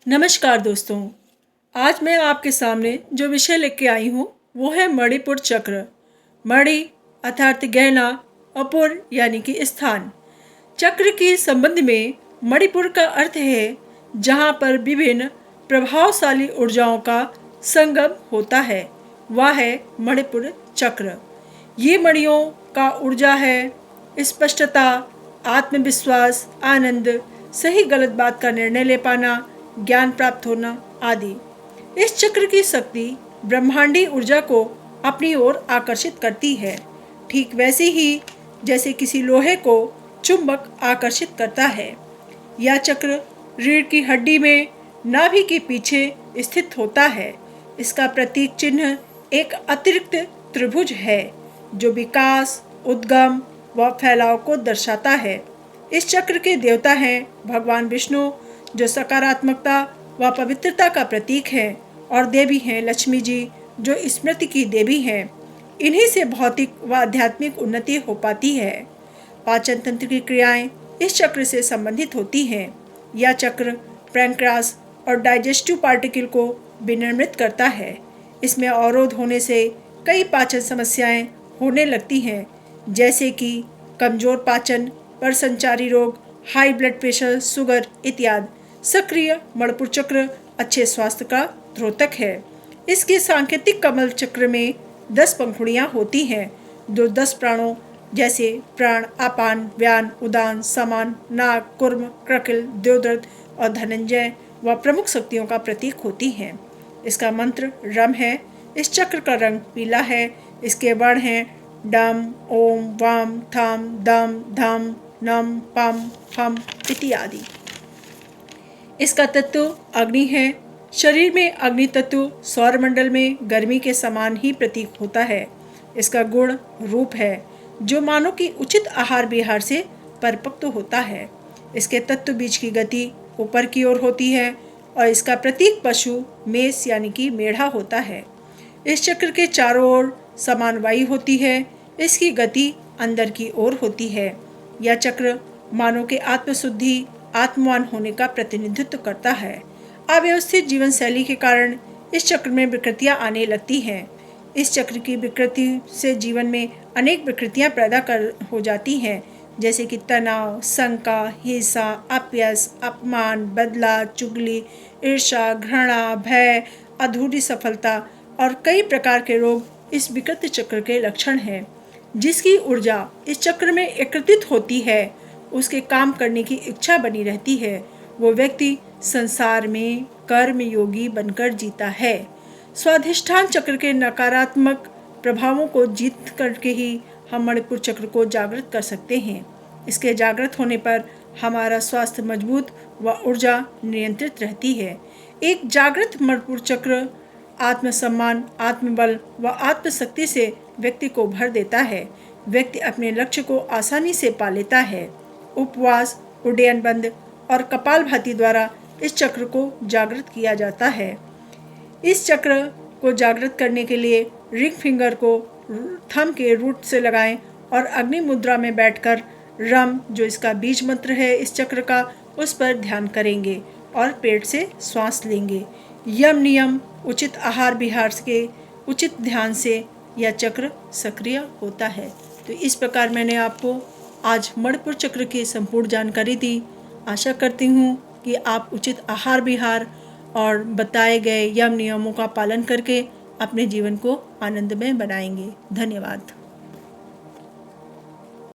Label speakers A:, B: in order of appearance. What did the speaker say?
A: नमस्कार दोस्तों। आज मैं आपके सामने जो विषय लेके आई हूँ वो है मणिपुर चक्र। मणि अर्थात गहना और पुर यानी कि स्थान। चक्र के संबंध में मणिपुर का अर्थ है जहाँ पर विभिन्न प्रभावशाली ऊर्जाओं का संगम होता है, वह है मणिपुर चक्र। ये मणियों का ऊर्जा है स्पष्टता, आत्मविश्वास, आनंद, सही गलत बात का निर्णय ले पाना, ज्ञान प्राप्त होना आदि। इस चक्र की शक्ति ब्रह्मांडी ऊर्जा को अपनी ओर आकर्षित करती है, ठीक वैसे ही जैसे किसी लोहे को चुंबक आकर्षित करता है। यह चक्र रीढ़ की हड्डी में नाभि के पीछे स्थित होता है। इसका प्रतीक चिन्ह एक अतिरिक्त त्रिभुज है जो विकास, उद्गम व फैलाव को दर्शाता है। इस चक्र के देवता हैं भगवान विष्णु, जो सकारात्मकता व पवित्रता का प्रतीक है, और देवी हैं लक्ष्मी जी, जो स्मृति की देवी हैं। इन्हीं से भौतिक व आध्यात्मिक उन्नति हो पाती है। पाचन तंत्र की क्रियाएं इस चक्र से संबंधित होती हैं। यह चक्र पैंक्रियास और डाइजेस्टिव पार्टिकल को विनिर्मित करता है। इसमें अवरोध होने से कई पाचन समस्याएं होने लगती हैं, जैसे कि कमजोर पाचन, परसंचारी रोग, हाई ब्लड प्रेशर, शुगर इत्यादि। सक्रिय मणिपुर चक्र अच्छे स्वास्थ्य का द्योतक है। इसके सांकेतिक कमल चक्र में 10 पंखुड़ियाँ होती हैं, जो 10 प्राणों जैसे प्राण, अपान, व्यान, उदान, समान, नाग, कुर्म, क्रकिल, द्योदर्त और धनंजय व प्रमुख शक्तियों का प्रतीक होती हैं। इसका मंत्र रम है। इस चक्र का रंग पीला है। इसके वर्ण हैं डम, ओम, वाम, थाम, दम, धम, नम, पम, फम इत्यादि। इसका तत्व अग्नि है। शरीर में अग्नि तत्व सौरमंडल में गर्मी के समान ही प्रतीक होता है। इसका गुण रूप है, जो मानव की उचित आहार विहार से परिपक्व होता है। इसके तत्व बीज की गति ऊपर की ओर होती है और इसका प्रतीक पशु मेष यानी कि मेढ़ा होता है। इस चक्र के चारों ओर समान वायु होती है। इसकी गति अंदर की ओर होती है। यह चक्र मानव के आत्मशुद्धि, आत्मवान होने का प्रतिनिधित्व करता है। अव्यवस्थित जीवन शैली के कारण इस चक्र में विकृतियां आने लगती हैं। इस चक्र की विकृति से जीवन में अनेक विकृतियां पैदा हो जाती हैं, जैसे कि तनाव, शंका, हिंसा, अपयश, अपमान, बदला, चुगली, ईर्ष्या, घृणा, भय, अधूरी सफलता और कई प्रकार के रोग इस विकृत चक्र के लक्षण हैं। जिसकी ऊर्जा इस चक्र में एकत्रित होती है, उसके काम करने की इच्छा बनी रहती है। वो व्यक्ति संसार में कर्म योगी बनकर जीता है। स्वाधिष्ठान चक्र के नकारात्मक प्रभावों को जीत करके ही हम मणिपुर चक्र को जागृत कर सकते हैं। इसके जागृत होने पर हमारा स्वास्थ्य मजबूत व ऊर्जा नियंत्रित रहती है। एक जागृत मणिपुर चक्र आत्मसम्मान, आत्मबल व आत्मशक्ति से व्यक्ति को भर देता है। व्यक्ति अपने लक्ष्य को आसानी से पा लेता है। उपवास, उड्डयन बंद और कपालभाति द्वारा इस चक्र को जागृत किया जाता है। इस चक्र को जागृत करने के लिए रिंग फिंगर को थंब के रूट से लगाएं और अग्नि मुद्रा में बैठकर रम, जो इसका बीज मंत्र है इस चक्र का, उस पर ध्यान करेंगे और पेट से श्वास लेंगे। यम नियम, उचित आहार विहार के उचित ध्यान से यह चक्र सक्रिय होता है। तो इस प्रकार मैंने आपको आज मणिपुर चक्र की संपूर्ण जानकारी दी। आशा करती हूँ कि आप उचित आहार विहार और बताए गए यम नियमों का पालन करके अपने जीवन को आनंदमय बनाएंगे। धन्यवाद।